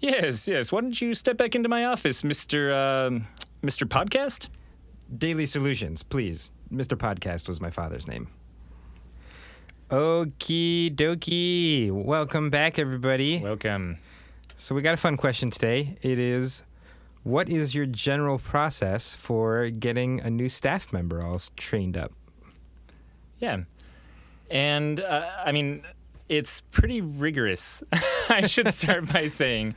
Yes, yes. Why don't you step back into my office, Mr. Podcast? Daily Solutions, please. Mr. Podcast was my father's name. Okie dokie. Welcome back, everybody. Welcome. So we got a fun question today. It is, what is your general process for getting a new staff member all trained up? Yeah. And, it's pretty rigorous. I should start by saying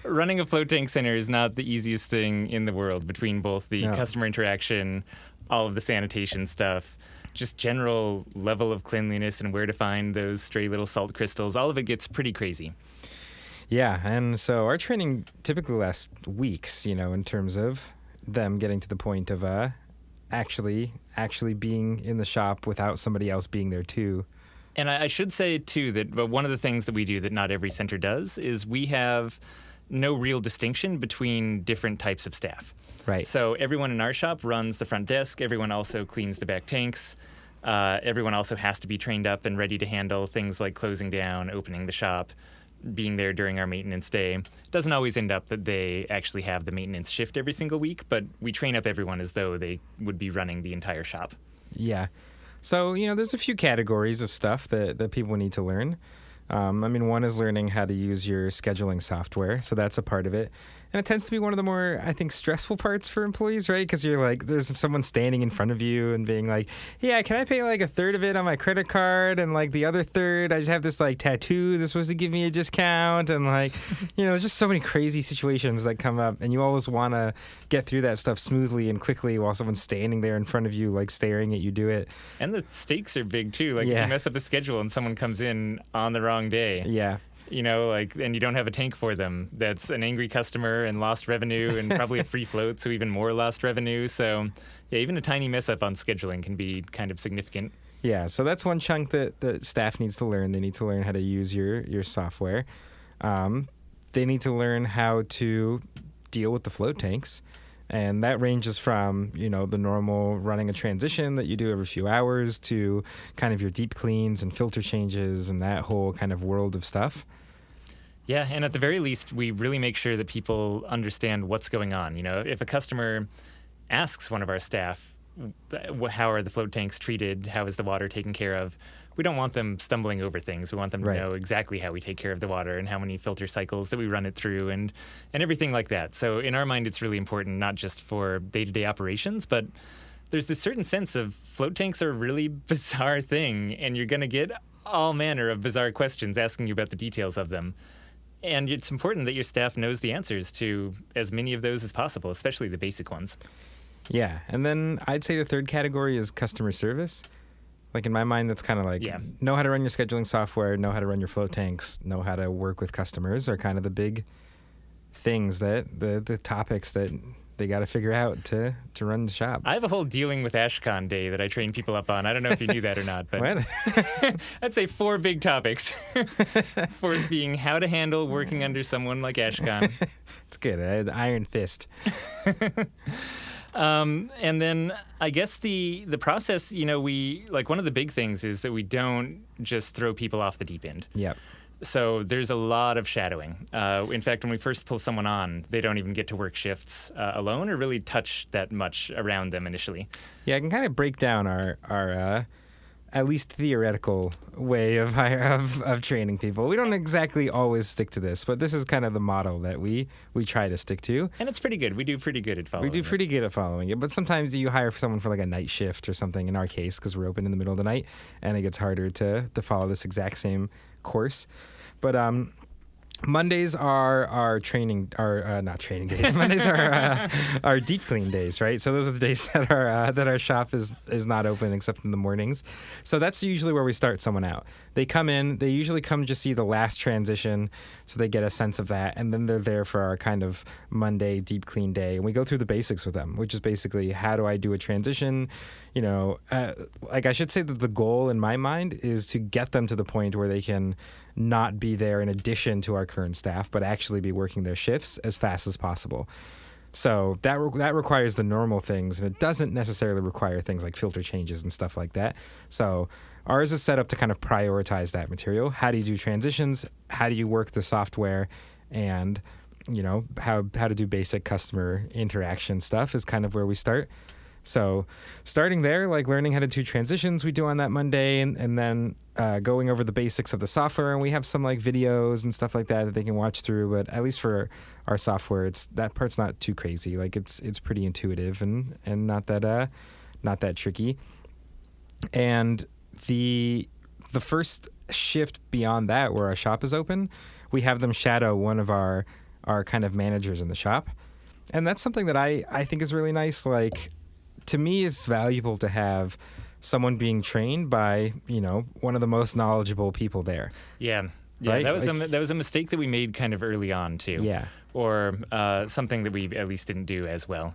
running a float tank center is not the easiest thing in the world, between both the customer interaction, all of the sanitation stuff, just general level of cleanliness and where to find those stray little salt crystals. All of it gets pretty crazy. Yeah, and so our training typically lasts weeks, in terms of them getting to the point of actually being in the shop without somebody else being there too. And I should say, too, that one of the things that we do that not every center does is we have no real distinction between different types of staff. Right. So everyone in our shop runs the front desk. Everyone also cleans the back tanks. Everyone also has to be trained up and ready to handle things like closing down, opening the shop, being there during our maintenance day. It doesn't always end up that they actually have the maintenance shift every single week, but we train up everyone as though they would be running the entire shop. Yeah. So, there's a few categories of stuff that people need to learn. One is learning how to use your scheduling software. So that's a part of it. And it tends to be one of the more, I think, stressful parts for employees, right? Because you're like, there's someone standing in front of you and being like, yeah, can I pay like a third of it on my credit card? And like the other third, I just have this like tattoo that's supposed to give me a discount. And like, just so many crazy situations that come up. And you always want to get through that stuff smoothly and quickly while someone's standing there in front of you, like staring at you do it. And the stakes are big too. Like if you mess up a schedule and someone comes in on the wrong day. Yeah. And you don't have a tank for them. That's an angry customer and lost revenue and probably a free float, so even more lost revenue. So, yeah, even a tiny mess up on scheduling can be kind of significant. Yeah, so that's one chunk that staff needs to learn. They need to learn how to use your software. They need to learn how to deal with the float tanks. And that ranges from, the normal running a transition that you do every few hours to kind of your deep cleans and filter changes and that whole kind of world of stuff. Yeah, and at the very least, we really make sure that people understand what's going on. If a customer asks one of our staff, how are the float tanks treated? How is the water taken care of? We don't want them stumbling over things. We want them to know exactly how we take care of the water and how many filter cycles that we run it through and everything like that. So in our mind, it's really important, not just for day-to-day operations, but there's this certain sense of float tanks are a really bizarre thing, and you're going to get all manner of bizarre questions asking you about the details of them. And it's important that your staff knows the answers to as many of those as possible, especially the basic ones. Yeah, and then I'd say the third category is customer service. Like in my mind, that's kind of like know how to run your scheduling software, know how to run your float tanks, know how to work with customers are kind of the big things that the topics that they got to figure out to run the shop. I have a whole dealing with Ashkahn day that I train people up on. I don't know if you knew that or not, but I'd say 4 big topics for being how to handle working under someone like Ashkahn. It's good. Iron fist. And then I guess the process, we one of the big things is that we don't just throw people off the deep end. Yep. So there's a lot of shadowing. In fact, when we first pull someone on, they don't even get to work shifts alone or really touch that much around them initially. Yeah, I can kind of break down our at least theoretical way of training people. We don't exactly always stick to this, but this is kind of the model that we try to stick to. And it's pretty good. We do pretty good at following it. But sometimes you hire someone for like a night shift or something, in our case, because we're open in the middle of the night, and it gets harder to follow this exact same course. But Mondays are our not training days. Mondays are our deep clean days, right? So those are the days that our shop is not open except in the mornings. So that's usually where we start someone out. They come in. They usually come to see the last transition, so they get a sense of that, and then they're there for our kind of Monday deep clean day, and we go through the basics with them, which is basically how do I do a transition. I should say that the goal in my mind is to get them to the point where they can not be there in addition to our current staff, but actually be working their shifts as fast as possible. So that requires the normal things, and it doesn't necessarily require things like filter changes and stuff like that. So ours is set up to kind of prioritize that material. How do you do transitions? How do you work the software? And how to do basic customer interaction stuff is kind of where we start. So starting there, like learning how to do transitions we do on that Monday, and then going over the basics of the software. And we have some like videos and stuff like that they can watch through. But at least for our software, that part's not too crazy. Like it's pretty intuitive and not that tricky. And the first shift beyond that, where our shop is open, we have them shadow one of our kind of managers in the shop. And that's something that I think is really nice. Like, to me, it's valuable to have someone being trained by, one of the most knowledgeable people there. Yeah. Right? That was a mistake that we made kind of early on too. Yeah. Or something that we at least didn't do as well.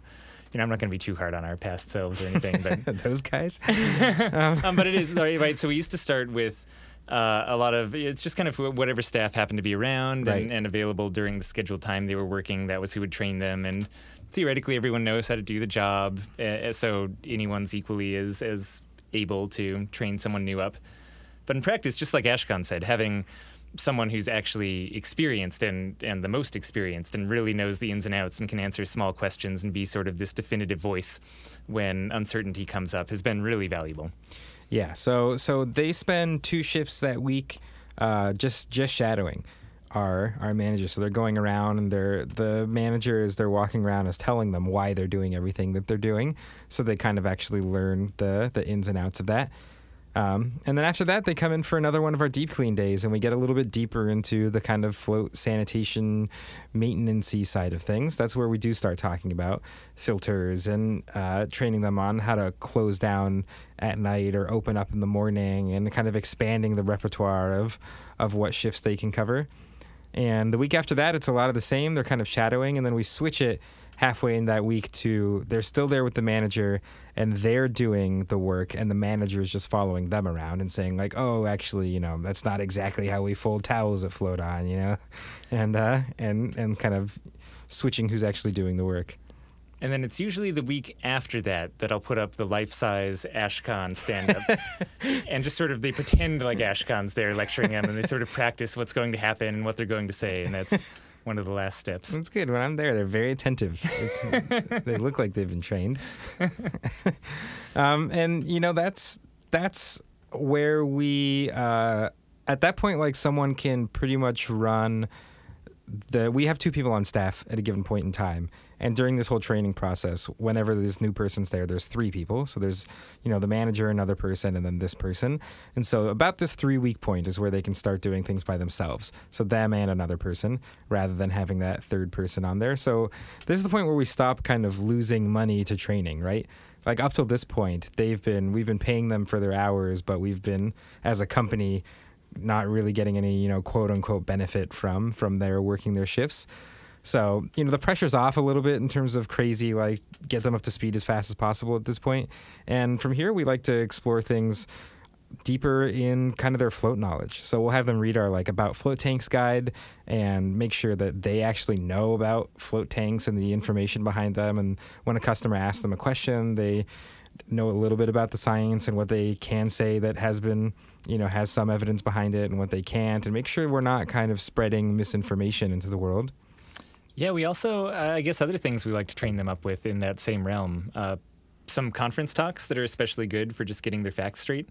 I'm not going to be too hard on our past selves or anything, but those guys. But it is right. So we used to start with a lot of, it's just kind of whatever staff happened to be around Right. and available during the scheduled time they were working. That was who would train them, and theoretically everyone knows how to do the job, so anyone's equally as able to train someone new up. But in practice, just like Ashkahn said, having someone who's actually experienced and the most experienced and really knows the ins and outs and can answer small questions and be sort of this definitive voice when uncertainty comes up has been really valuable. Yeah, so they spend 2 shifts that week just shadowing our managers. So they're going around, and the managers they're walking around is telling them why they're doing everything that they're doing. So they kind of actually learn the ins and outs of that. And then after that, they come in for another one of our deep clean days, and we get a little bit deeper into the kind of float sanitation maintenance-y side of things. That's where we do start talking about filters and training them on how to close down at night or open up in the morning, and kind of expanding the repertoire of what shifts they can cover. And the week after that, it's a lot of the same. They're kind of shadowing, and then we switch it halfway in that week to they're still there with the manager, and they're doing the work, and the manager is just following them around and saying like, oh, actually, that's not exactly how we fold towels at Float On, and kind of switching who's actually doing the work. And then it's usually the week after that I'll put up the life-size Ashkahn stand-up. And just sort of they pretend like Ashkahn's there lecturing them, and they sort of practice what's going to happen and what they're going to say, and that's one of the last steps. That's good. When I'm there, they're very attentive. They look like they've been trained. And, that's where we, at that point, like someone can pretty much run we have 2 people on staff at a given point in time. And during this whole training process, whenever this new person's there, there's 3 people. So there's, the manager, another person, and then this person. And so about this 3-week point is where they can start doing things by themselves. So them and another person, rather than having that third person on there. So this is the point where we stop kind of losing money to training, right? Like up till this point, we've been paying them for their hours, but we've been, as a company, not really getting any, quote unquote benefit from their working their shifts. So, the pressure's off a little bit in terms of crazy, like get them up to speed as fast as possible at this point. And from here, we like to explore things deeper in kind of their float knowledge. So we'll have them read our about float tanks guide and make sure that they actually know about float tanks and the information behind them. And when a customer asks them a question, they know a little bit about the science and what they can say that has been, has some evidence behind it, and what they can't, and make sure we're not kind of spreading misinformation into the world. Yeah, we also, I guess other things we like to train them up with in that same realm. Some conference talks that are especially good for just getting their facts straight.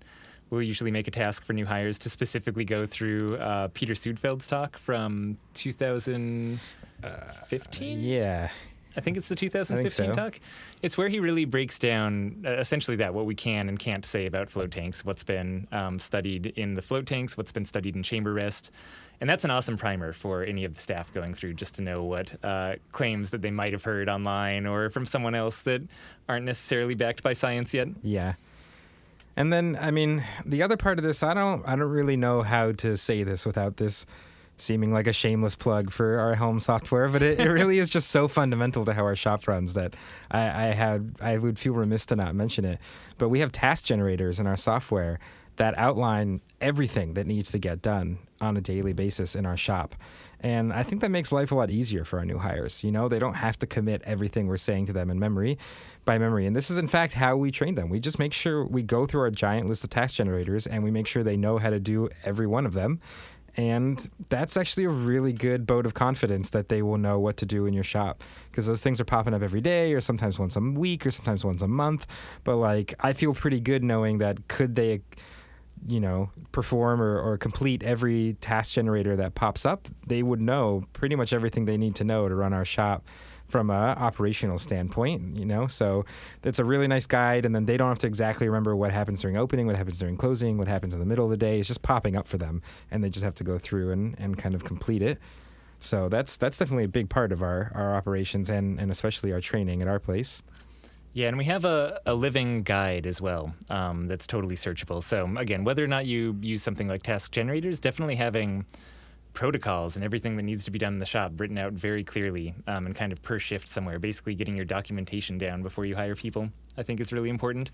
We'll usually make a task for new hires to specifically go through Peter Sudfeld's talk from 2015? Yeah. I think it's the 2015 talk. It's where he really breaks down essentially what we can and can't say about float tanks, what's been studied in the float tanks, what's been studied in chamber rest. And that's an awesome primer for any of the staff going through, just to know what claims that they might have heard online or from someone else that aren't necessarily backed by science yet. Yeah. And then, I mean, the other part of this, I don't really know how to say this without this seeming like a shameless plug for our Helm software, but it really is just so fundamental to how our shop runs that I would feel remiss to not mention it. But we have task generators in our software that outline everything that needs to get done on a daily basis in our shop. And I think that makes life a lot easier for our new hires. They don't have to commit everything we're saying to them by memory. And this is, in fact, how we train them. We just make sure we go through our giant list of task generators, and we make sure they know how to do every one of them. And that's actually a really good vote of confidence that they will know what to do in your shop, because those things are popping up every day or sometimes once a week or sometimes once a month. But like, I feel pretty good knowing that could they, perform or complete every task generator that pops up, they would know pretty much everything they need to know to run our shop from a operational standpoint, so it's a really nice guide. And then they don't have to exactly remember what happens during opening, what happens during closing, what happens in the middle of the day. It's just popping up for them, and they just have to go through and kind of complete it. So that's definitely a big part of our operations and especially our training at our place. Yeah, and we have a living guide as well that's totally searchable. So again, whether or not you use something like task generators, definitely having protocols and everything that needs to be done in the shop written out very clearly and kind of per shift somewhere. Basically getting your documentation down before you hire people, I think, is really important.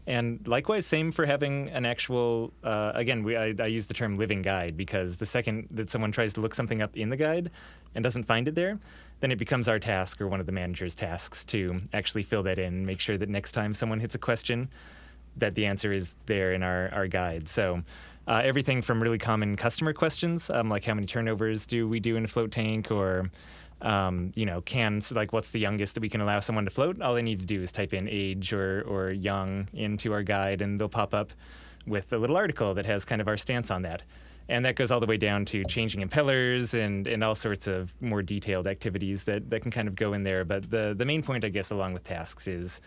And likewise, same for having an actual, again, I use the term living guide because the second that someone tries to look something up in the guide and doesn't find it there, then it becomes our task or one of the manager's tasks to actually fill that in and make sure that next time someone hits a question, that the answer is there in our guide. So everything from really common customer questions, like how many turnovers do we do in a float tank, or cans, like what's the youngest that we can allow someone to float? All they need to do is type in age or young into our guide, and they'll pop up with a little article that has kind of our stance on that. And that goes all the way down to changing impellers and all sorts of more detailed activities that can kind of go in there. But the main point, I guess, along with tasks is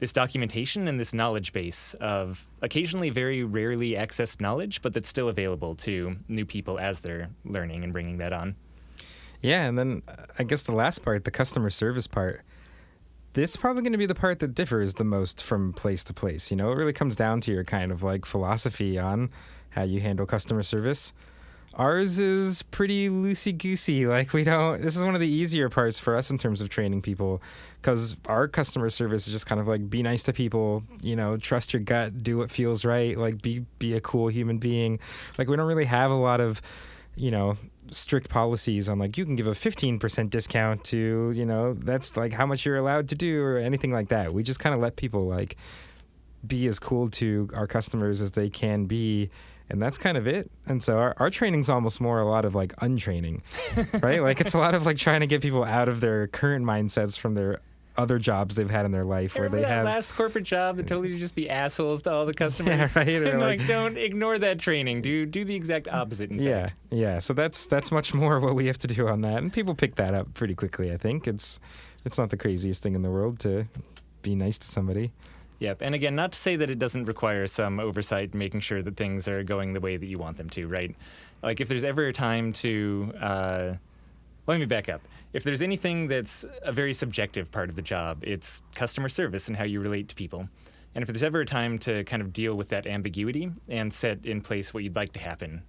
this documentation and this knowledge base of occasionally very rarely accessed knowledge, but that's still available to new people as they're learning and bringing that on. Yeah, and then I guess the last part, the customer service part, this is probably going to be the part that differs the most from place to place. It really comes down to your kind of like philosophy on how you handle customer service. Ours is pretty loosey-goosey. Like, this is one of the easier parts for us in terms of training people, because our customer service is just kind of like, be nice to people, trust your gut, do what feels right, like be a cool human being. Like, we don't really have a lot of, strict policies on like, you can give a 15% discount to, that's like how much you're allowed to do or anything like that. We just kind of let people like be as cool to our customers as they can be. And that's kind of it. And so our training's almost more a lot of like untraining, right? Like, it's a lot of like trying to get people out of their current mindsets from their other jobs they've had in their life, where they have last corporate job that told you to just be assholes to all the customers. Yeah, right. And like, don't ignore that training. Do the exact opposite. In fact. Yeah. So that's much more what we have to do on that, and people pick that up pretty quickly. I think it's not the craziest thing in the world to be nice to somebody. Yep. And again, not to say that it doesn't require some oversight, making sure that things are going the way that you want them to, right? Like, if there's ever a time to, let me back up. If there's anything that's a very subjective part of the job, it's customer service and how you relate to people. And if there's ever a time to kind of deal with that ambiguity and set in place what you'd like to happen,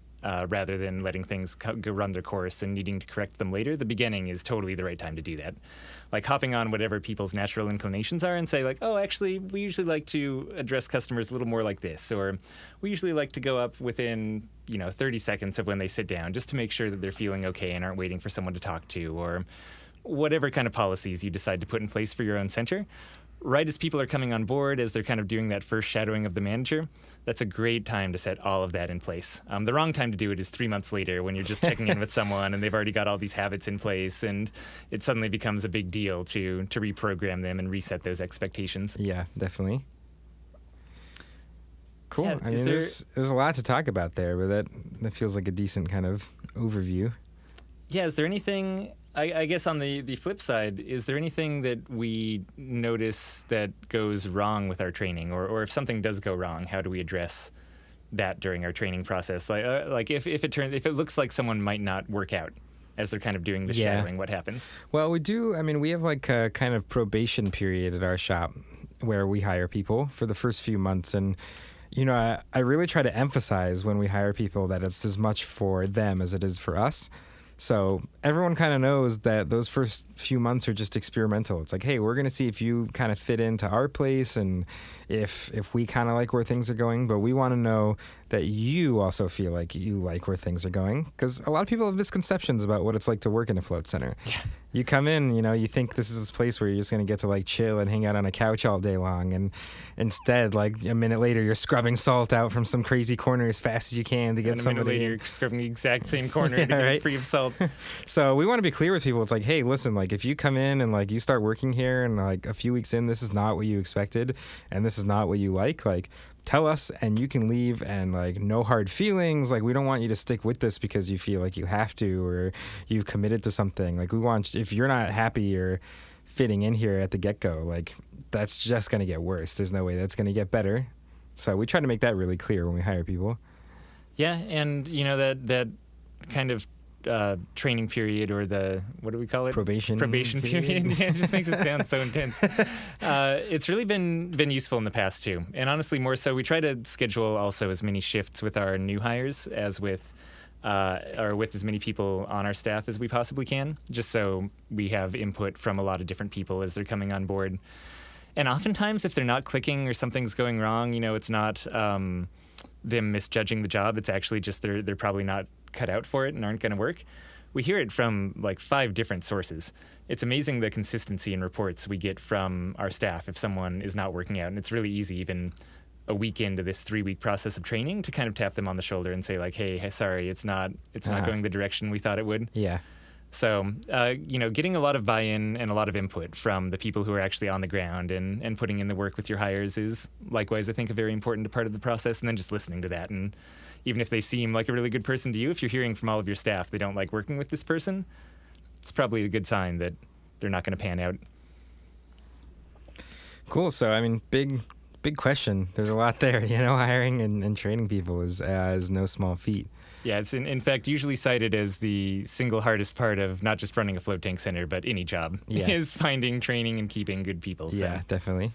rather than letting things go run their course and needing to correct them later, the beginning is totally the right time to do that. Like, hopping on whatever people's natural inclinations are and say like, oh, actually, we usually like to address customers a little more like this, or we usually like to go up within 30 seconds of when they sit down, just to make sure that they're feeling okay and aren't waiting for someone to talk to, or whatever kind of policies you decide to put in place for your own center. Right as people are coming on board, as they're kind of doing that first shadowing of the manager, that's a great time to set all of that in place. The wrong time to do it is 3 months later, when you're just checking in with someone and they've already got all these habits in place, and it suddenly becomes a big deal to reprogram them and reset those expectations. Yeah, definitely. Cool. Yeah, I mean, there's a lot to talk about there, but that feels like a decent kind of overview. Yeah, is there anything, I guess on the flip side, is there anything that we notice that goes wrong with our training, or if something does go wrong, how do we address that during our training process? Like if it looks like someone might not work out as they're kind of doing the shadowing, what happens? Well, we have like a kind of probation period at our shop where we hire people for the first few months, and I really try to emphasize when we hire people that it's as much for them as it is for us. So everyone kind of knows that those first few months are just experimental. It's like, hey, we're going to see if you kind of fit into our place and if we kind of like where things are going, but we want to know that you also feel like you like where things are going, because a lot of people have misconceptions about what it's like to work in a float center. Yeah. You come in, you think this is this place where you're just going to get to like chill and hang out on a couch all day long, and instead, like a minute later, you're scrubbing salt out from some crazy corner as fast as you can to get And a somebody minute later, in. you're scrubbing the exact same corner Yeah, to get right. it free of salt. So we want to be clear with people. It's like, hey, listen, like if you come in and like you start working here and like a few weeks in, this is not what you expected and this is not what you like tell us and you can leave, and like no hard feelings. Like we don't want you to stick with this because you feel like you have to or you've committed to something. Like we want, if you're not happy or fitting in here at the get-go, like that's just going to get worse. There's no way that's going to get better. So we try to make that really clear when we hire people. Yeah, and that kind of training period, or the, what do we call it? Probation period. Yeah, it just makes it sound so intense. It's really been useful in the past too, and honestly more so. We try to schedule also as many shifts with our new hires as with as many people on our staff as we possibly can, just so we have input from a lot of different people as they're coming on board. And oftentimes if they're not clicking or something's going wrong, it's not them misjudging the job. It's actually just they're probably not cut out for it and aren't going to work. We hear it from like 5 different sources. It's amazing the consistency in reports we get from our staff if someone is not working out. And it's really easy, even a week into this 3-week process of training, to kind of tap them on the shoulder and say like, hey, sorry, it's not going the direction we thought it would. Yeah. So, getting a lot of buy-in and a lot of input from the people who are actually on the ground and putting in the work with your hires is likewise, I think, a very important part of the process. And then just listening to that. And even if they seem like a really good person to you, if you're hearing from all of your staff they don't like working with this person, it's probably a good sign that they're not going to pan out. Cool. So, I mean, big question. There's a lot there. Hiring and training people is no small feat. Yeah, it's in fact usually cited as the single hardest part of not just running a float tank center, but any job, is finding, training, and keeping good people. So. Yeah, definitely.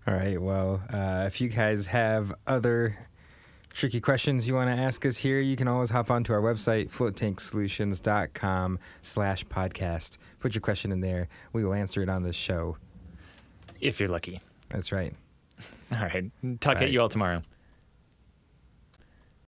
All right. Well, if you guys have other tricky questions you want to ask us here, you can always hop onto our website, floatanksolutions.com/podcast. Put your question in there. We will answer it on this show. If you're lucky. That's right. All right. Talk at you all tomorrow.